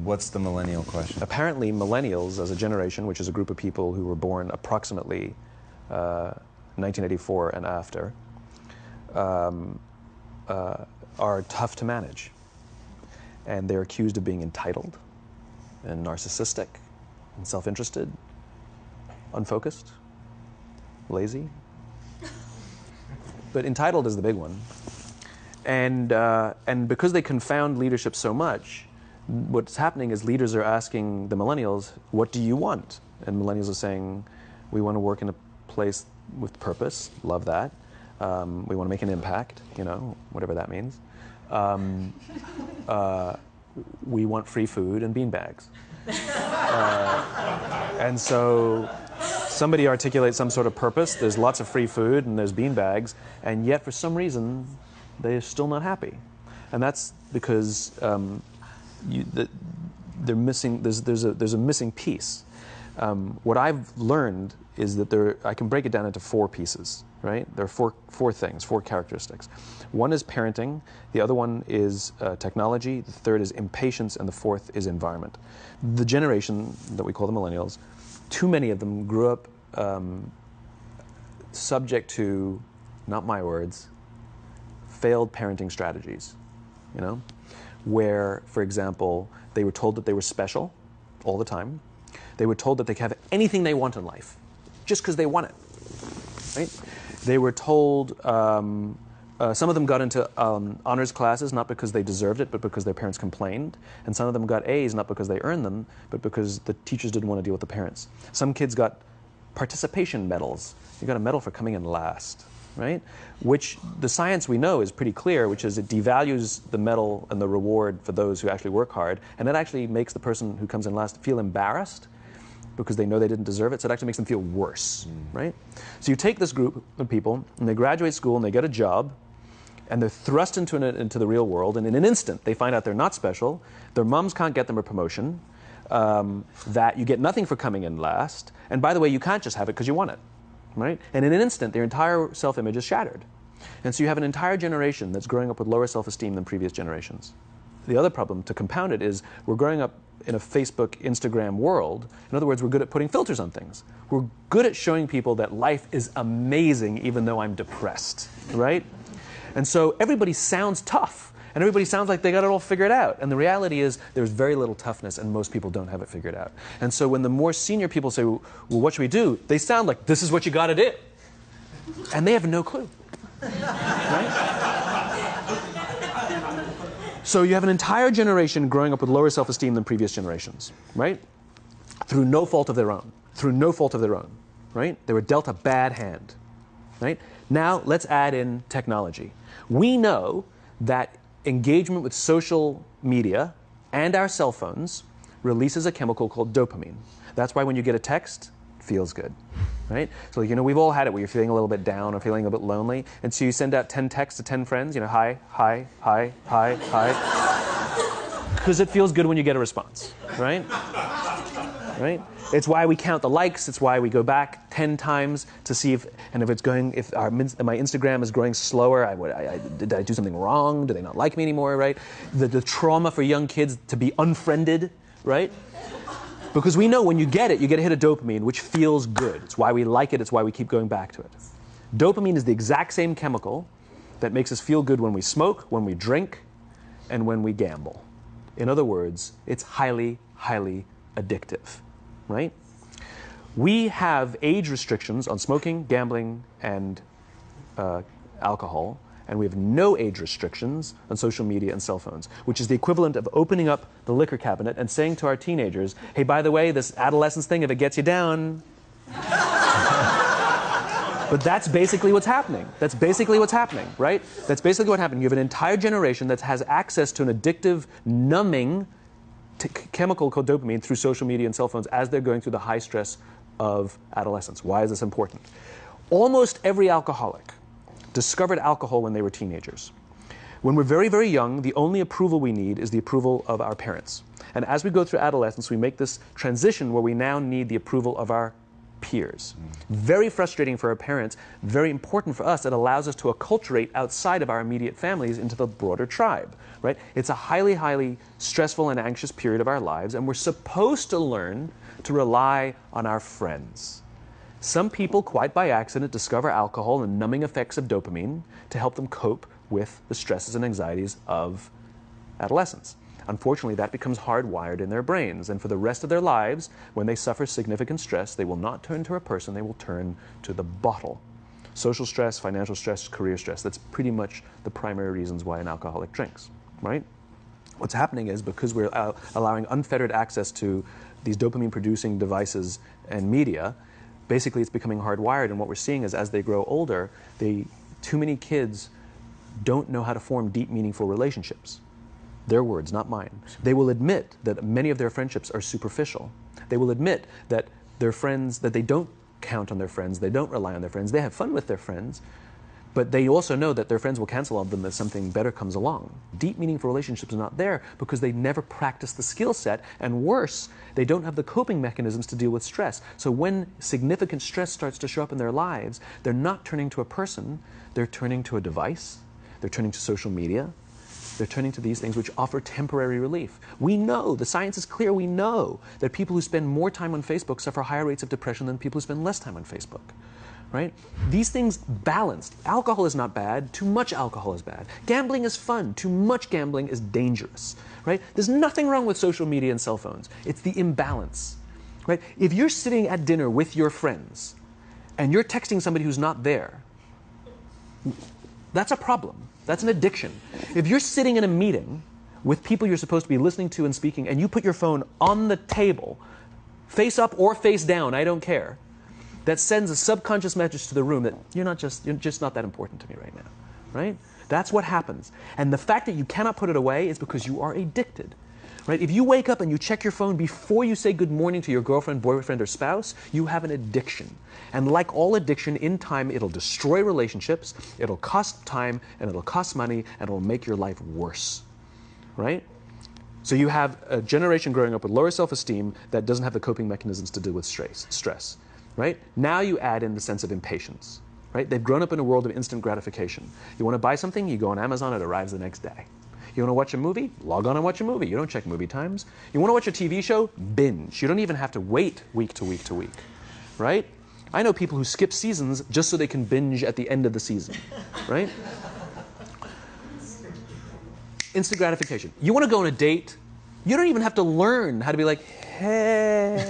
What's the millennial question? Apparently, millennials, as a generation, which is a group of people who were born approximately 1984 and after, are tough to manage. And they're accused of being entitled and narcissistic and self-interested, unfocused, lazy. But entitled is the big one. And because they confound leadership so much, what's happening is leaders are asking the millennials, what do you want? And millennials are saying, we want to work in a place with purpose, love that. We want to make an impact, you know, whatever that means. We want free food and beanbags. And so somebody articulates some sort of purpose, there's lots of free food and there's beanbags, and yet for some reason, they're still not happy. And that's because they're missing, there's a missing piece. What I've learned is that I can break it down into 4 pieces, right? There are four things, 4 characteristics. One is parenting, the other one is technology, the third is impatience, and the fourth is environment. The generation that we call the millennials, too many of them grew up subject to, not my words, failed parenting strategies, you know? Where, for example, they were told that they were special all the time. They were told that they could have anything they want in life, just because they want it, right? They were told, some of them got into honors classes, not because they deserved it, but because their parents complained. And some of them got A's, not because they earned them, but because the teachers didn't want to deal with the parents. Some kids got participation medals. You got a medal for coming in last, right? Which the science we know is pretty clear, which is it devalues the medal and the reward for those who actually work hard. And it actually makes the person who comes in last feel embarrassed because they know they didn't deserve it, so it actually makes them feel worse, right? So you take this group of people, and they graduate school, and they get a job, and they're thrust into the real world, and in an instant, they find out they're not special, their moms can't get them a promotion, that you get nothing for coming in last, and by the way, you can't just have it because you want it, right? And in an instant, their entire self-image is shattered. And so you have an entire generation that's growing up with lower self-esteem than previous generations. The other problem, to compound it, is we're growing up in a Facebook, Instagram world. In other words, we're good at putting filters on things. We're good at showing people that life is amazing even though I'm depressed, right? And so everybody sounds tough, and everybody sounds like they got it all figured out. And the reality is there's very little toughness, and most people don't have it figured out. And so when the more senior people say, well, what should we do? They sound like, this is what you got to do. And they have no clue, right? So you have an entire generation growing up with lower self-esteem than previous generations, right? Through no fault of their own. Through no fault of their own, right? They were dealt a bad hand, right? Now let's add in technology. We know that engagement with social media and our cell phones releases a chemical called dopamine. That's why when you get a text, it feels good, right? So, you know, we've all had it where you're feeling a little bit down or feeling a bit lonely, and so you send out 10 texts to 10 friends, you know, hi, hi, hi, hi, hi, because it feels good when you get a response, right? Right? It's why we count the likes. It's why we go back 10 times to see if my Instagram is growing slower, did I do something wrong? Do they not like me anymore, right? The trauma for young kids to be unfriended, right? Because we know when you get it, you get a hit of dopamine, which feels good. It's why we like it. It's why we keep going back to it. Dopamine is the exact same chemical that makes us feel good when we smoke, when we drink, and when we gamble. In other words, it's highly, highly addictive, right? We have age restrictions on smoking, gambling, and alcohol, and we have no age restrictions on social media and cell phones, which is the equivalent of opening up the liquor cabinet and saying to our teenagers, hey, by the way, this adolescence thing, if it gets you down. But that's basically what's happening. That's basically what's happening, right? That's basically what happened. You have an entire generation that has access to an addictive, numbing chemical called dopamine through social media and cell phones as they're going through the high stress of adolescence. Why is this important? Almost every alcoholic discovered alcohol when they were teenagers. When we're very, very young, the only approval we need is the approval of our parents. And as we go through adolescence, we make this transition where we now need the approval of our peers. Very frustrating for our parents, very important for us. It allows us to acculturate outside of our immediate families into the broader tribe, right? It's a highly, highly stressful and anxious period of our lives, and we're supposed to learn to rely on our friends. Some people, quite by accident, discover alcohol and numbing effects of dopamine to help them cope with the stresses and anxieties of adolescence. Unfortunately, that becomes hardwired in their brains, and for the rest of their lives, when they suffer significant stress, they will not turn to a person, they will turn to the bottle. Social stress, financial stress, career stress, that's pretty much the primary reasons why an alcoholic drinks, right? What's happening is because we're allowing unfettered access to these dopamine-producing devices and media, basically it's becoming hardwired, and what we're seeing is as they grow older, too many kids don't know how to form deep, meaningful relationships. Their words, not mine. They will admit that many of their friendships are superficial. They will admit that their friends, that they don't count on their friends, they don't rely on their friends, they have fun with their friends, but they also know that their friends will cancel on them if something better comes along. Deep, meaningful relationships are not there because they never practice the skill set, and worse, they don't have the coping mechanisms to deal with stress. So when significant stress starts to show up in their lives, they're not turning to a person, they're turning to a device, they're turning to social media, they're turning to these things which offer temporary relief. We know, the science is clear, we know that people who spend more time on Facebook suffer higher rates of depression than people who spend less time on Facebook, right? These things balanced. Alcohol is not bad, too much alcohol is bad. Gambling is fun, too much gambling is dangerous, right? There's nothing wrong with social media and cell phones. It's the imbalance, right? If you're sitting at dinner with your friends and you're texting somebody who's not there, that's a problem. That's an addiction. If you're sitting in a meeting with people you're supposed to be listening to and speaking, and you put your phone on the table, face up or face down, I don't care, that sends a subconscious message to the room that you're just not that important to me right now, right? That's what happens. And the fact that you cannot put it away is because you are addicted. Right? If you wake up and you check your phone before you say good morning to your girlfriend, boyfriend, or spouse, you have an addiction. And like all addiction, in time, it'll destroy relationships, it'll cost time, and it'll cost money, and it'll make your life worse. Right? So you have a generation growing up with lower self-esteem that doesn't have the coping mechanisms to deal with stress. Right? Now you add in the sense of impatience. Right? They've grown up in a world of instant gratification. You want to buy something, you go on Amazon, it arrives the next day. You want to watch a movie? Log on and watch a movie. You don't check movie times. You want to watch a TV show? Binge. You don't even have to wait week to week to week, right? I know people who skip seasons just so they can binge at the end of the season, right? Instant gratification. You want to go on a date? You don't even have to learn how to be like, hey.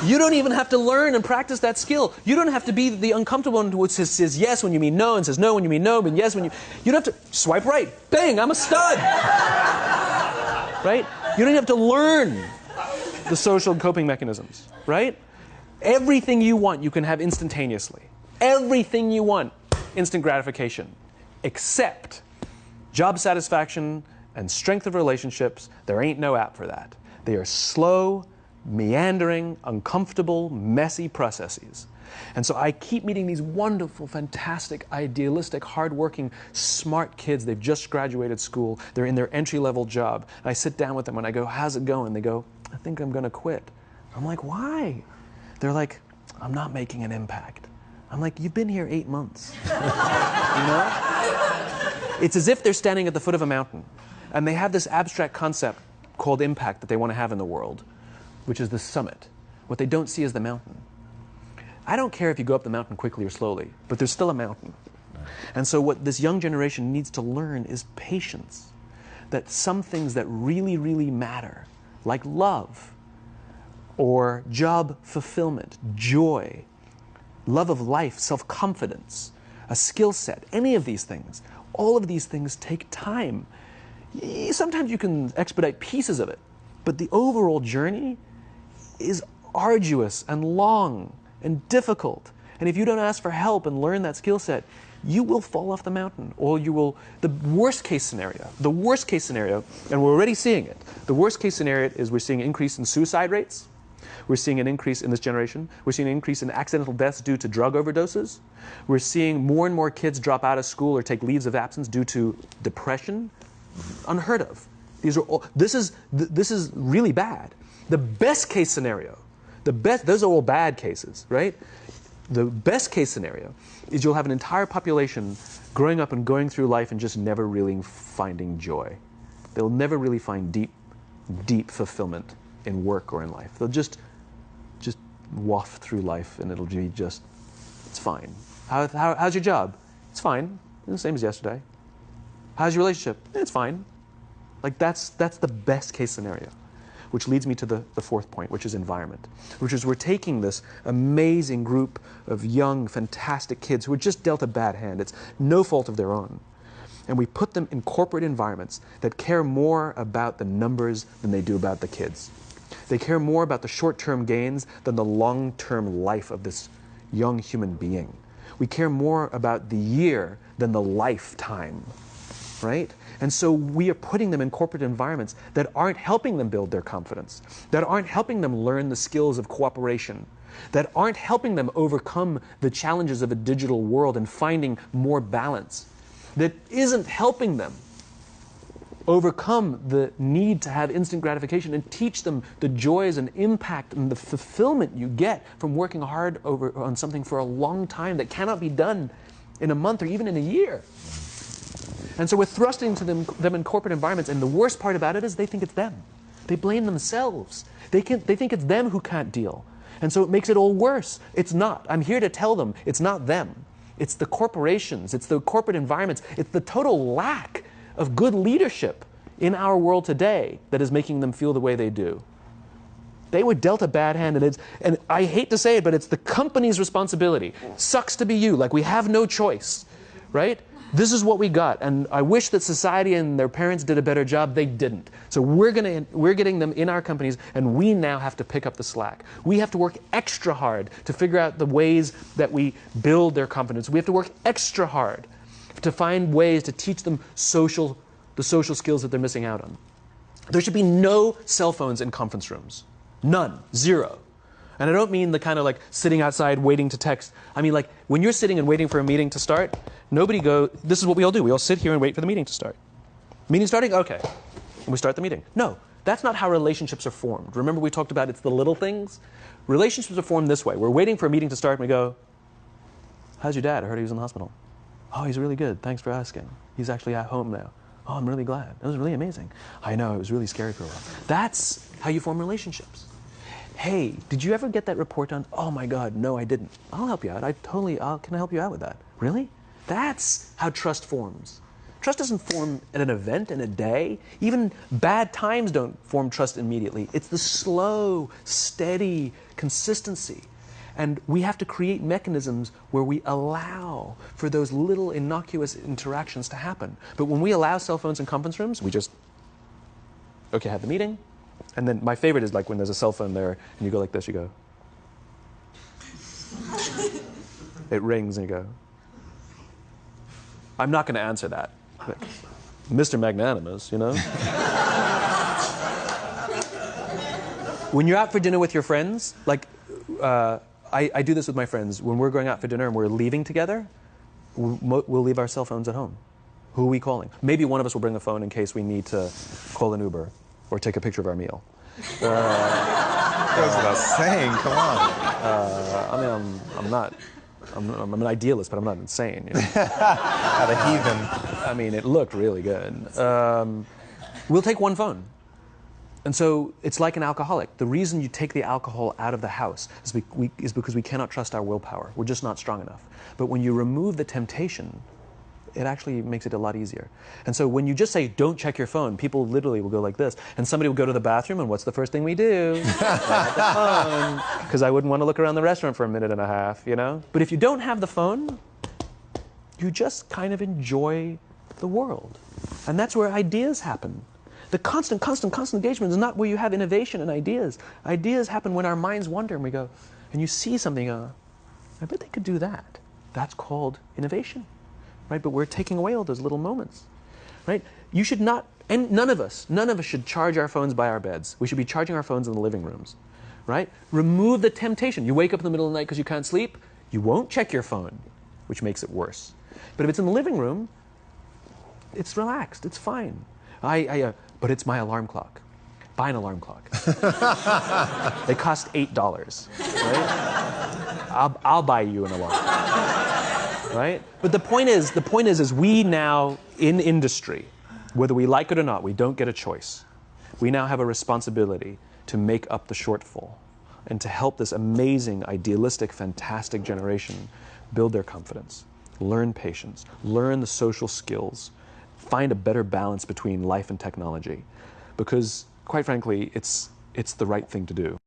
You don't even have to learn and practice that skill. You don't have to be the uncomfortable one who says yes when you mean no and says no when you mean no, but yes when you... You don't have to swipe right. Bang, I'm a stud. Right? You don't have to learn the social coping mechanisms, right? Everything you want, you can have instantaneously. Everything you want, instant gratification. Except job satisfaction and strength of relationships, there ain't no app for that. They are slow, meandering, uncomfortable, messy processes. And so I keep meeting these wonderful, fantastic, idealistic, hardworking, smart kids. They've just graduated school. They're in their entry-level job. And I sit down with them and I go, how's it going? They go, I think I'm going to quit. I'm like, why? They're like, I'm not making an impact. I'm like, you've been here 8 months. You know? It's as if they're standing at the foot of a mountain and they have this abstract concept called impact that they want to have in the world, which is the summit. What they don't see is the mountain. I don't care if you go up the mountain quickly or slowly, but there's still a mountain. And so what this young generation needs to learn is patience. That some things that really, really matter, like love, or job fulfillment, joy, love of life, self-confidence, a skill set, any of these things, all of these things take time. Sometimes you can expedite pieces of it, but the overall journey is arduous and long and difficult. And if you don't ask for help and learn that skill set, you will fall off the mountain, or you will, the worst case scenario, and we're already seeing it, the worst case scenario is we're seeing an increase in suicide rates, we're seeing an increase in this generation, we're seeing an increase in accidental deaths due to drug overdoses, we're seeing more and more kids drop out of school or take leaves of absence due to depression, unheard of. These are all, this is really bad. The best case scenario, those are all bad cases, right? The best case scenario is you'll have an entire population growing up and going through life and just never really finding joy. They'll never really find deep fulfillment in work or in life. They'll just waft through life and it'll be just, it's fine. How's your job? It's fine. It's the same as yesterday. How's your relationship? It's fine. Like that's the best case scenario. Which leads me to the fourth point, which is environment. Which is we're taking this amazing group of young, fantastic kids who are just dealt a bad hand. It's no fault of their own. And we put them in corporate environments that care more about the numbers than they do about the kids. They care more about the short-term gains than the long-term life of this young human being. We care more about the year than the lifetime, right? And so we are putting them in corporate environments that aren't helping them build their confidence, that aren't helping them learn the skills of cooperation, that aren't helping them overcome the challenges of a digital world and finding more balance, that isn't helping them overcome the need to have instant gratification and teach them the joys and impact and the fulfillment you get from working hard on something for a long time that cannot be done in a month or even in a year. And so we're thrusting to them in corporate environments, and the worst part about it is they think it's them. They blame themselves. They think it's them who can't deal. And so it makes it all worse. It's not. I'm here to tell them it's not them. It's the corporations. It's the corporate environments. It's the total lack of good leadership in our world today that is making them feel the way they do. They were dealt a bad hand, and I hate to say it, but it's the company's responsibility. Sucks to be you, like we have no choice, right? This is what we got, and I wish that society and their parents did a better job. They didn't. So we're getting them in our companies, and we now have to pick up the slack. We have to work extra hard to figure out the ways that we build their confidence. We have to work extra hard to find ways to teach them the social skills that they're missing out on. There should be no cell phones in conference rooms. None. Zero. And I don't mean the kind of like sitting outside waiting to text. I mean like when you're sitting and waiting for a meeting to start, this is what we all do. We all sit here and wait for the meeting to start. Meeting starting? Okay. And we start the meeting. No, that's not how relationships are formed. Remember we talked about it's the little things? Relationships are formed this way. We're waiting for a meeting to start and we go, how's your dad? I heard he was in the hospital. Oh, he's really good. Thanks for asking. He's actually at home now. Oh, I'm really glad. That was really amazing. I know, it was really scary for a while. That's how you form relationships. Hey, did you ever get that report done? Oh my God, no, I didn't. I'll help you out. Can I help you out with that? Really? That's how trust forms. Trust doesn't form at an event in a day. Even bad times don't form trust immediately. It's the slow, steady consistency. And we have to create mechanisms where we allow for those little innocuous interactions to happen. But when we allow cell phones in conference rooms, we just, okay, have the meeting. And then my favorite is like when there's a cell phone there and you go like this, you go. It rings and you go. I'm not going to answer that. Like, Mr. Magnanimous, you know? When you're out for dinner with your friends, like, I do this with my friends. When we're going out for dinner and we're leaving together, we'll leave our cell phones at home. Who are we calling? Maybe one of us will bring a phone in case we need to call an Uber or take a picture of our meal. That goes without saying, come on. I'm an idealist, but I'm not insane. You know? Not a heathen. I mean, it looked really good. We'll take one phone. And so it's like an alcoholic. The reason you take the alcohol out of the house is because we cannot trust our willpower. We're just not strong enough. But when you remove the temptation, it actually makes it a lot easier. And so when you just say, don't check your phone, people literally will go like this. And somebody will go to the bathroom, and what's the first thing we do? Grab the phone. Because I wouldn't want to look around the restaurant for a minute and a half, you know? But if you don't have the phone, you just kind of enjoy the world. And that's where ideas happen. The constant engagement is not where you have innovation and ideas. Ideas happen when our minds wander and we go, and you see something, I bet they could do that. That's called innovation, right? But we're taking away all those little moments, right? You should not, and none of us should charge our phones by our beds. We should be charging our phones in the living rooms, right? Remove the temptation. You wake up in the middle of the night because you can't sleep, you won't check your phone, which makes it worse. But if it's in the living room, it's relaxed, it's fine. But it's my alarm clock. buy an alarm clock. They cost $8, right? I'll buy you an alarm clock, right? But the point is we now, in industry, whether we like it or not, we don't get a choice. We now have a responsibility to make up the shortfall and to help this amazing, idealistic, fantastic generation build their confidence, learn patience, learn the social skills, find a better balance between life and technology. Because, quite frankly, it's the right thing to do.